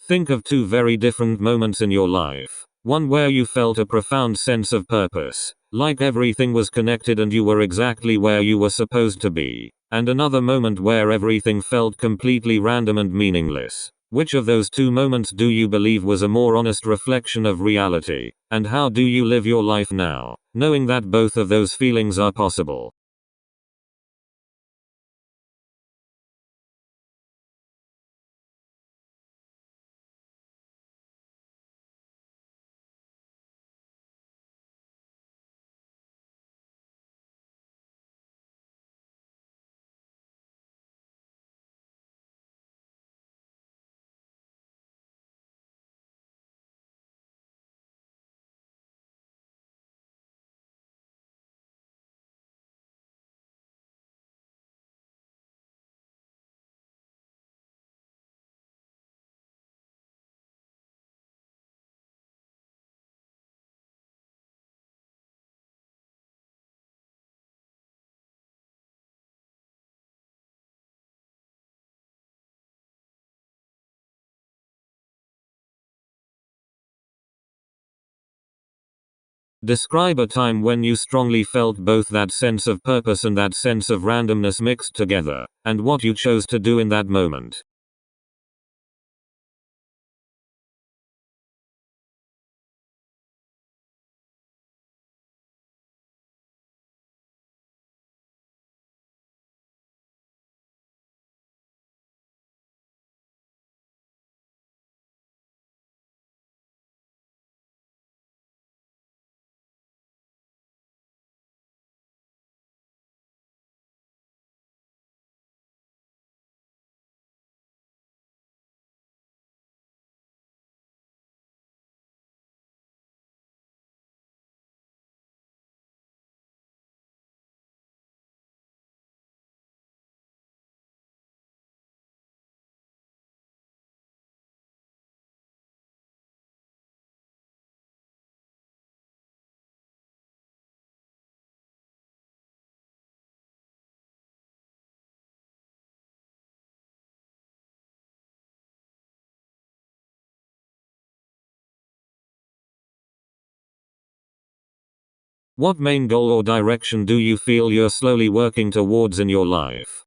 Think of two very different moments in your life. One where you felt a profound sense of purpose, like everything was connected and you were exactly where you were supposed to be. And another moment where everything felt completely random and meaningless. Which of those two moments do you believe was a more honest reflection of reality? And how do you live your life now, knowing that both of those feelings are possible? Describe a time when you strongly felt both that sense of purpose and that sense of randomness mixed together, and what you chose to do in that moment. What main goal or direction do you feel you're slowly working towards in your life?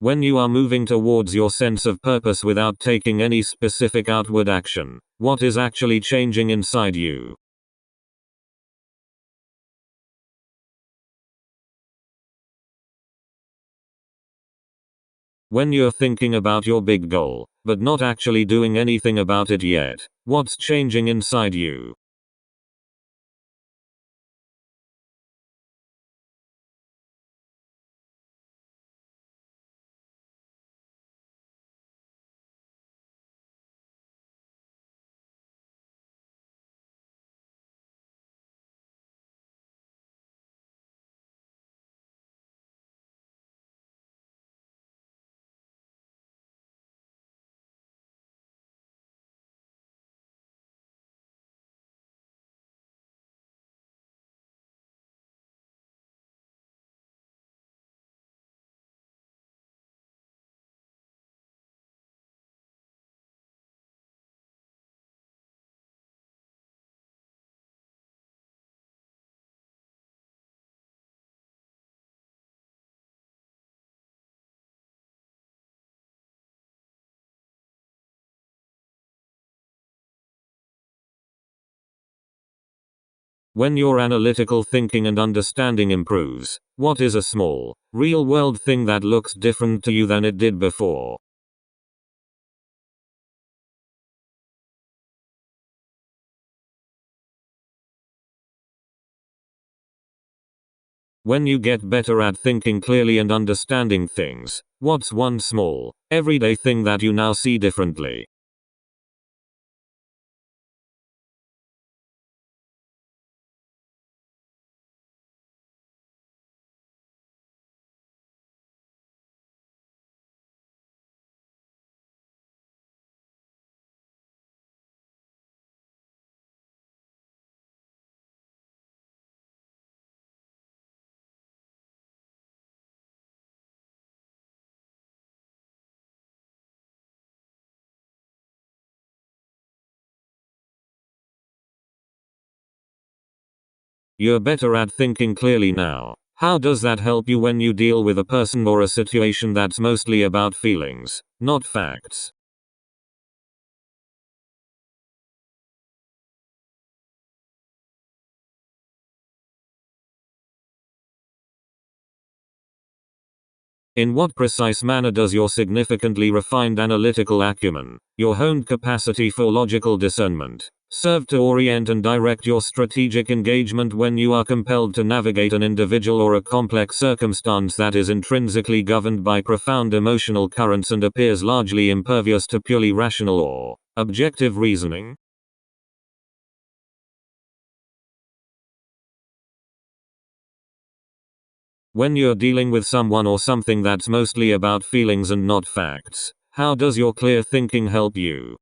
When you are moving towards your sense of purpose without taking any specific outward action, what is actually changing inside you? When you're thinking about your big goal, but not actually doing anything about it yet, what's changing inside you? When your analytical thinking and understanding improves, what is a small, real-world thing that looks different to you than it did before? When you get better at thinking clearly and understanding things, what's one small, everyday thing that you now see differently? You're better at thinking clearly now. How does that help you when you deal with a person or a situation that's mostly about feelings, not facts? In what precise manner does your significantly refined analytical acumen, your honed capacity for logical discernment, serve to orient and direct your strategic engagement when you are compelled to navigate an individual or a complex circumstance that is intrinsically governed by profound emotional currents and appears largely impervious to purely rational or objective reasoning? When you're dealing with someone or something that's mostly about feelings and not facts, how does your clear thinking help you?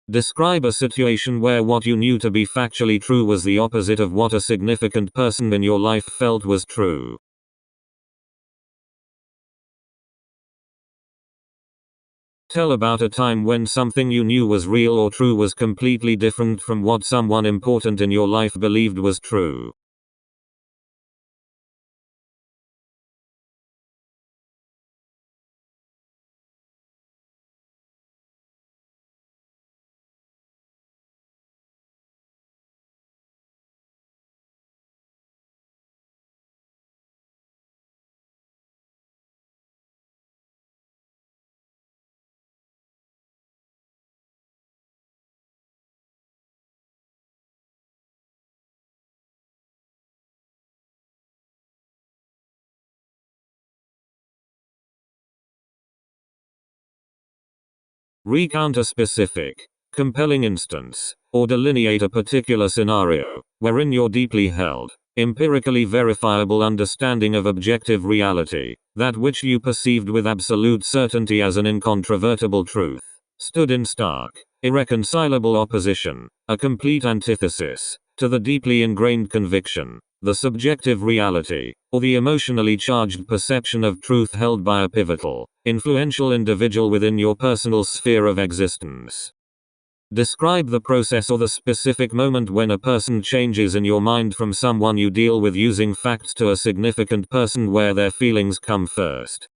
Describe a situation where what you knew to be factually true was the opposite of what a significant person in your life felt was true. Tell about a time when something you knew was real or true was completely different from what someone important in your life believed was true. Recount a specific, compelling instance, or delineate a particular scenario, wherein your deeply held, empirically verifiable understanding of objective reality, that which you perceived with absolute certainty as an incontrovertible truth, stood in stark, irreconcilable opposition, a complete antithesis, to the deeply ingrained conviction, the subjective reality, or the emotionally charged perception of truth held by a pivotal, influential individual within your personal sphere of existence. Describe the process or the specific moment when a person changes in your mind from someone you deal with using facts to a significant person where their feelings come first.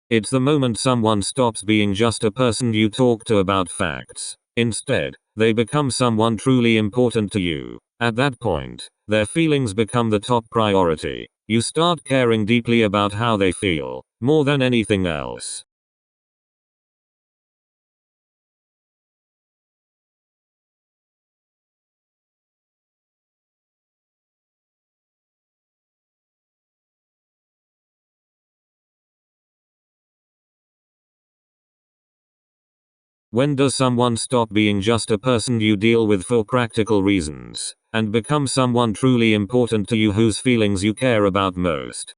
It's the moment someone stops being just a person you talk to about facts. Instead, they become someone truly important to you. At that point, their feelings become the top priority. You start caring deeply about how they feel, more than anything else. When does someone stop being just a person you deal with for practical reasons, and become someone truly important to you whose feelings you care about most?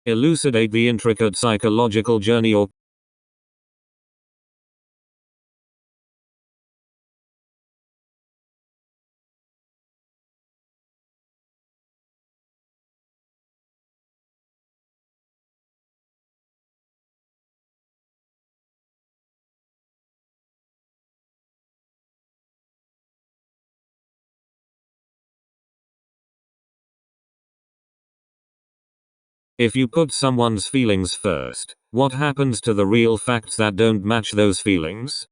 Elucidate the intricate psychological journey or if you put someone's feelings first, what happens to the real facts that don't match those feelings?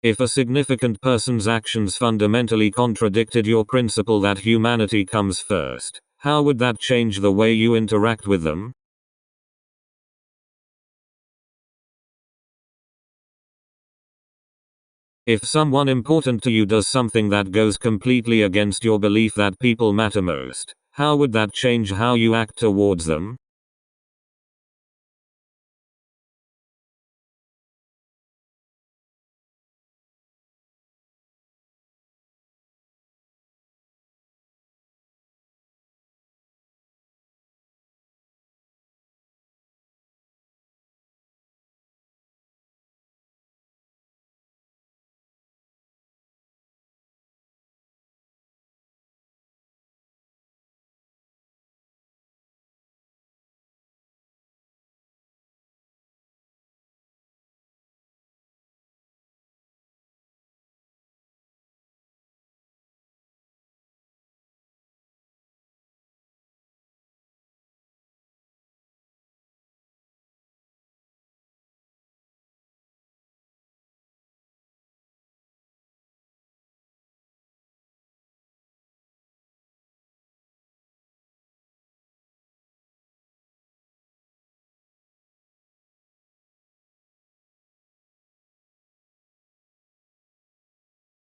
If a significant person's actions fundamentally contradicted your principle that humanity comes first, how would that change the way you interact with them? If someone important to you does something that goes completely against your belief that people matter most, how would that change how you act towards them?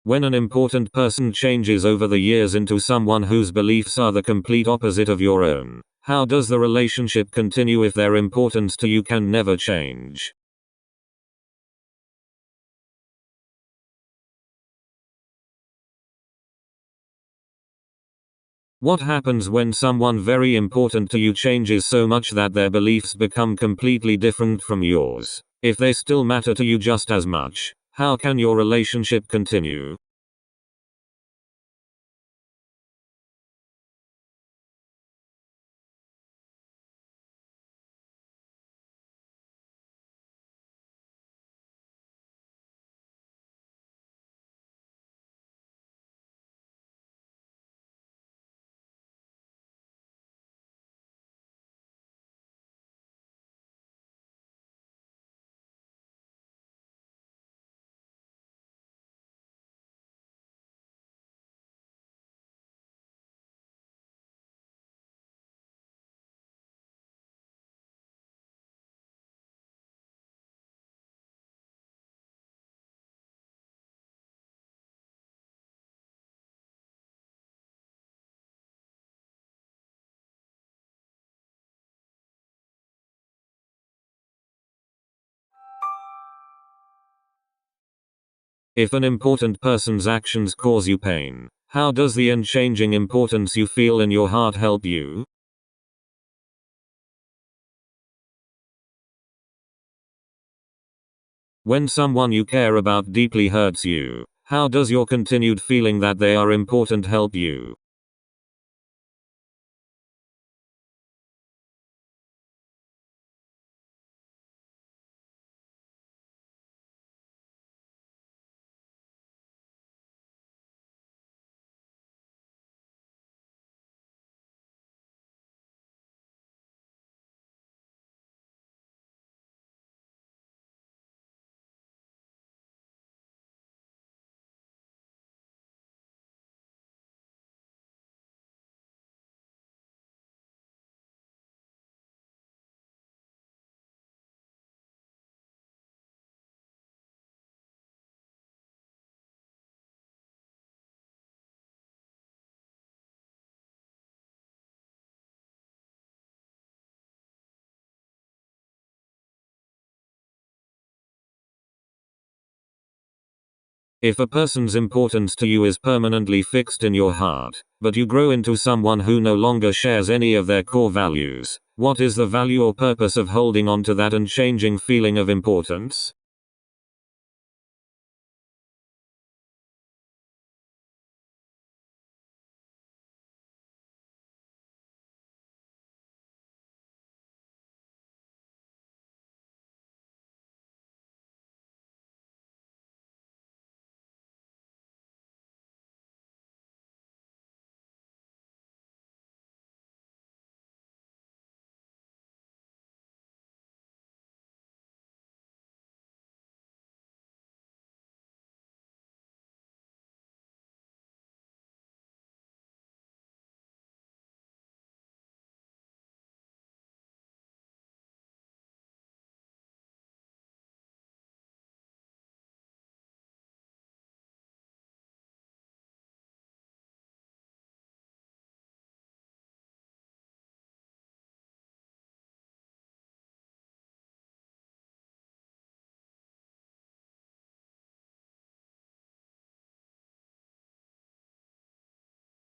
When an important person changes over the years into someone whose beliefs are the complete opposite of your own, how does the relationship continue if their importance to you can never change? What happens when someone very important to you changes so much that their beliefs become completely different from yours? If they still matter to you just as much, how can your relationship continue? If an important person's actions cause you pain, how does the unchanging importance you feel in your heart help you? When someone you care about deeply hurts you, how does your continued feeling that they are important help you? If a person's importance to you is permanently fixed in your heart, but you grow into someone who no longer shares any of their core values, what is the value or purpose of holding on to that unchanging feeling of importance?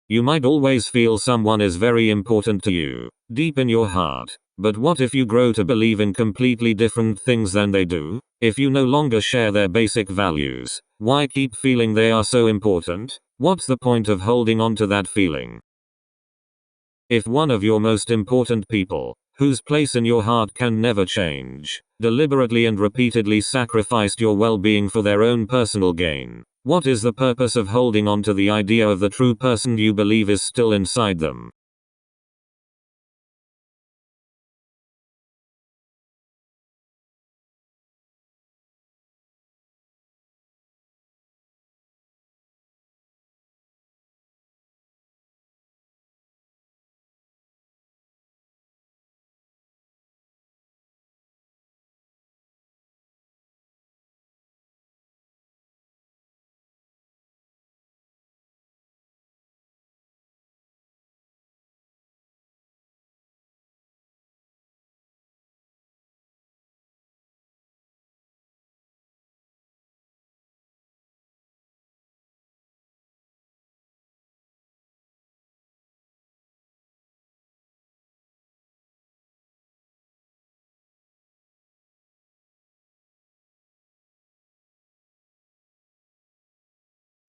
You might always feel someone is very important to you, deep in your heart. But what if you grow to believe in completely different things than they do? If you no longer share their basic values, why keep feeling they are so important? What's the point of holding on to that feeling? If one of your most important people, whose place in your heart can never change, deliberately and repeatedly sacrificed your well-being for their own personal gain, what is the purpose of holding on to the idea of the true person you believe is still inside them?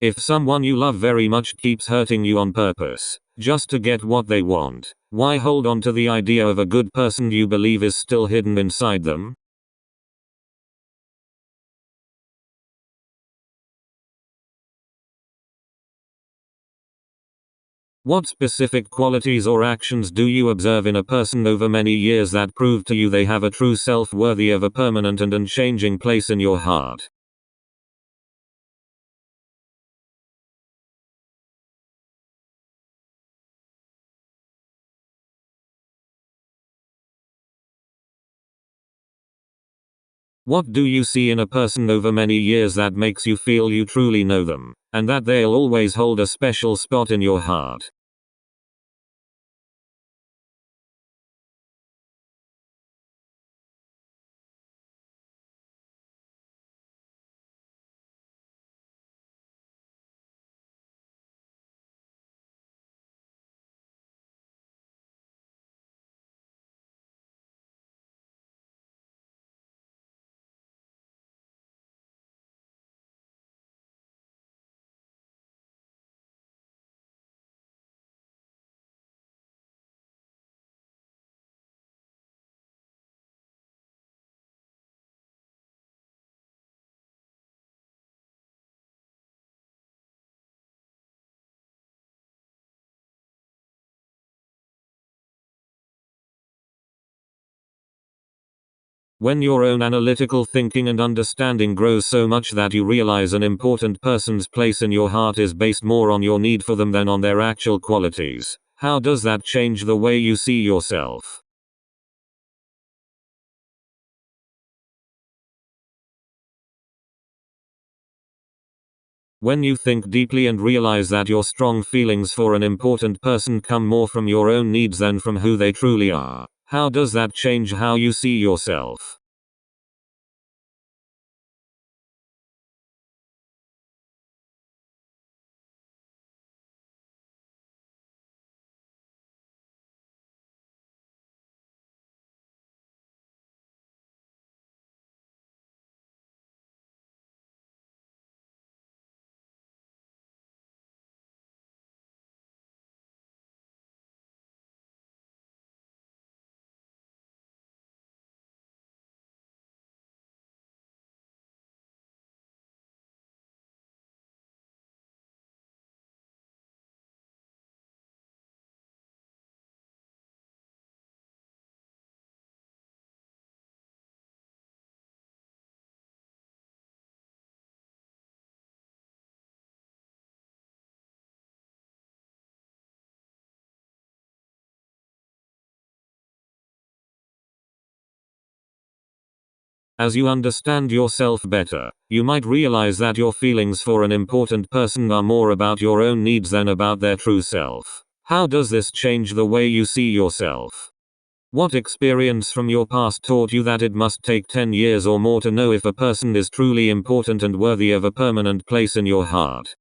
If someone you love very much keeps hurting you on purpose, just to get what they want, why hold on to the idea of a good person you believe is still hidden inside them? What specific qualities or actions do you observe in a person over many years that prove to you they have a true self worthy of a permanent and unchanging place in your heart? What do you see in a person over many years that makes you feel you truly know them, and that they'll always hold a special spot in your heart? When your own analytical thinking and understanding grows so much that you realize an important person's place in your heart is based more on your need for them than on their actual qualities, how does that change the way you see yourself? When you think deeply and realize that your strong feelings for an important person come more from your own needs than from who they truly are, how does that change how you see yourself? As you understand yourself better, you might realize that your feelings for an important person are more about your own needs than about their true self. How does this change the way you see yourself? What experience from your past taught you that it must take 10 years or more to know if a person is truly important and worthy of a permanent place in your heart?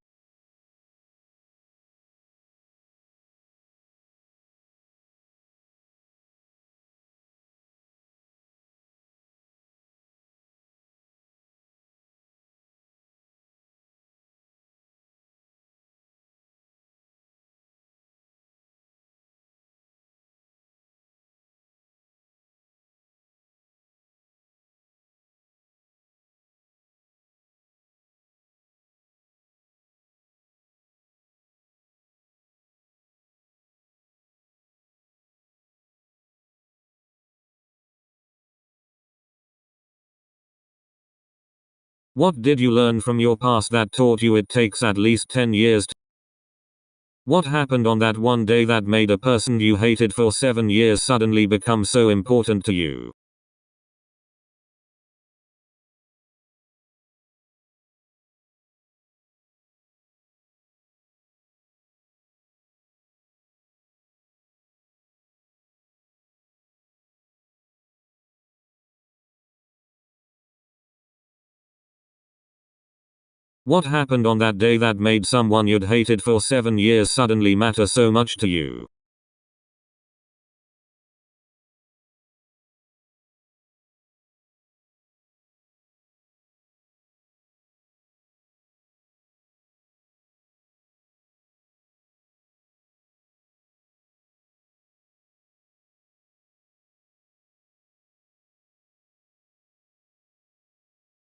What did you learn from your past that taught you it takes at least 10 years? What happened on that one day that made a person you hated for 7 years suddenly become so important to you? What happened on that day that made someone you'd hated for 7 years suddenly matter so much to you?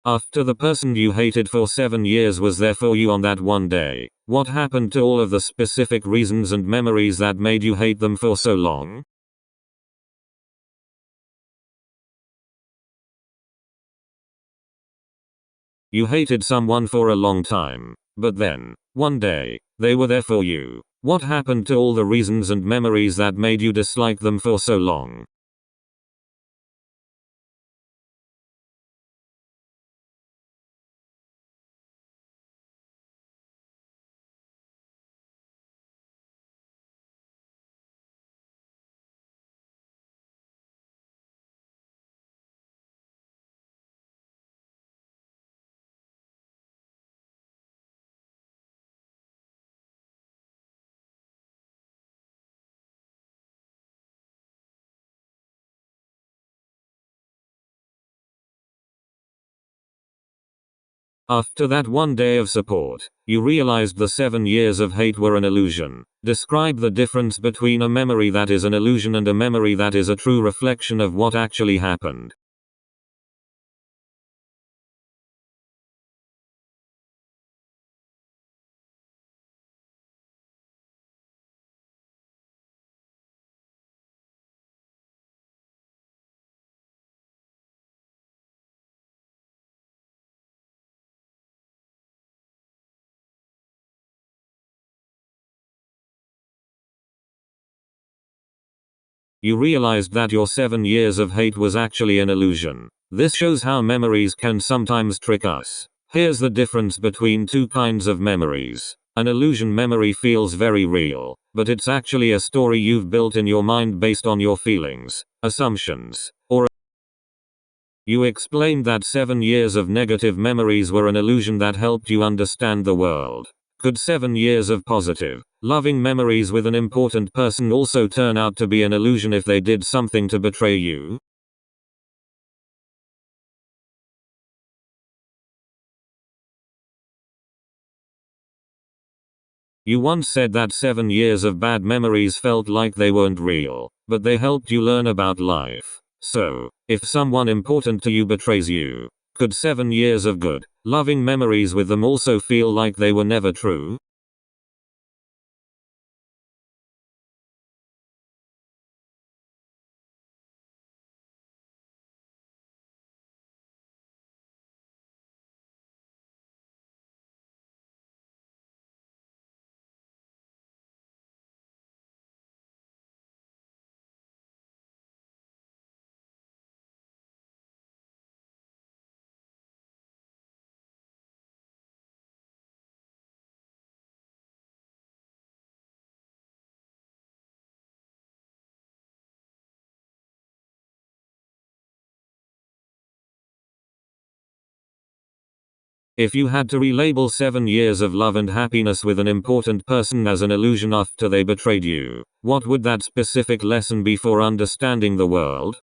After the person you hated for 7 years was there for you on that one day, what happened to all of the specific reasons and memories that made you hate them for so long? You hated someone for a long time, but then, one day, they were there for you. What happened to all the reasons and memories that made you dislike them for so long? After that one day of support, you realized the 7 years of hate were an illusion. Describe the difference between a memory that is an illusion and a memory that is a true reflection of what actually happened. You realized that your 7 years of hate was actually an illusion. This shows how memories can sometimes trick us. Here's the difference between two kinds of memories. An illusion memory feels very real, but it's actually a story you've built in your mind based on your feelings, assumptions, or you explained that 7 years of negative memories were an illusion that helped you understand the world. Could 7 years of positive, loving memories with an important person also turn out to be an illusion if they did something to betray you? You once said that 7 years of bad memories felt like they weren't real, but they helped you learn about life. So, if someone important to you betrays you, could 7 years of good, loving memories with them also feel like they were never true? If you had to relabel 7 years of love and happiness with an important person as an illusion after they betrayed you, what would that specific lesson be for understanding the world?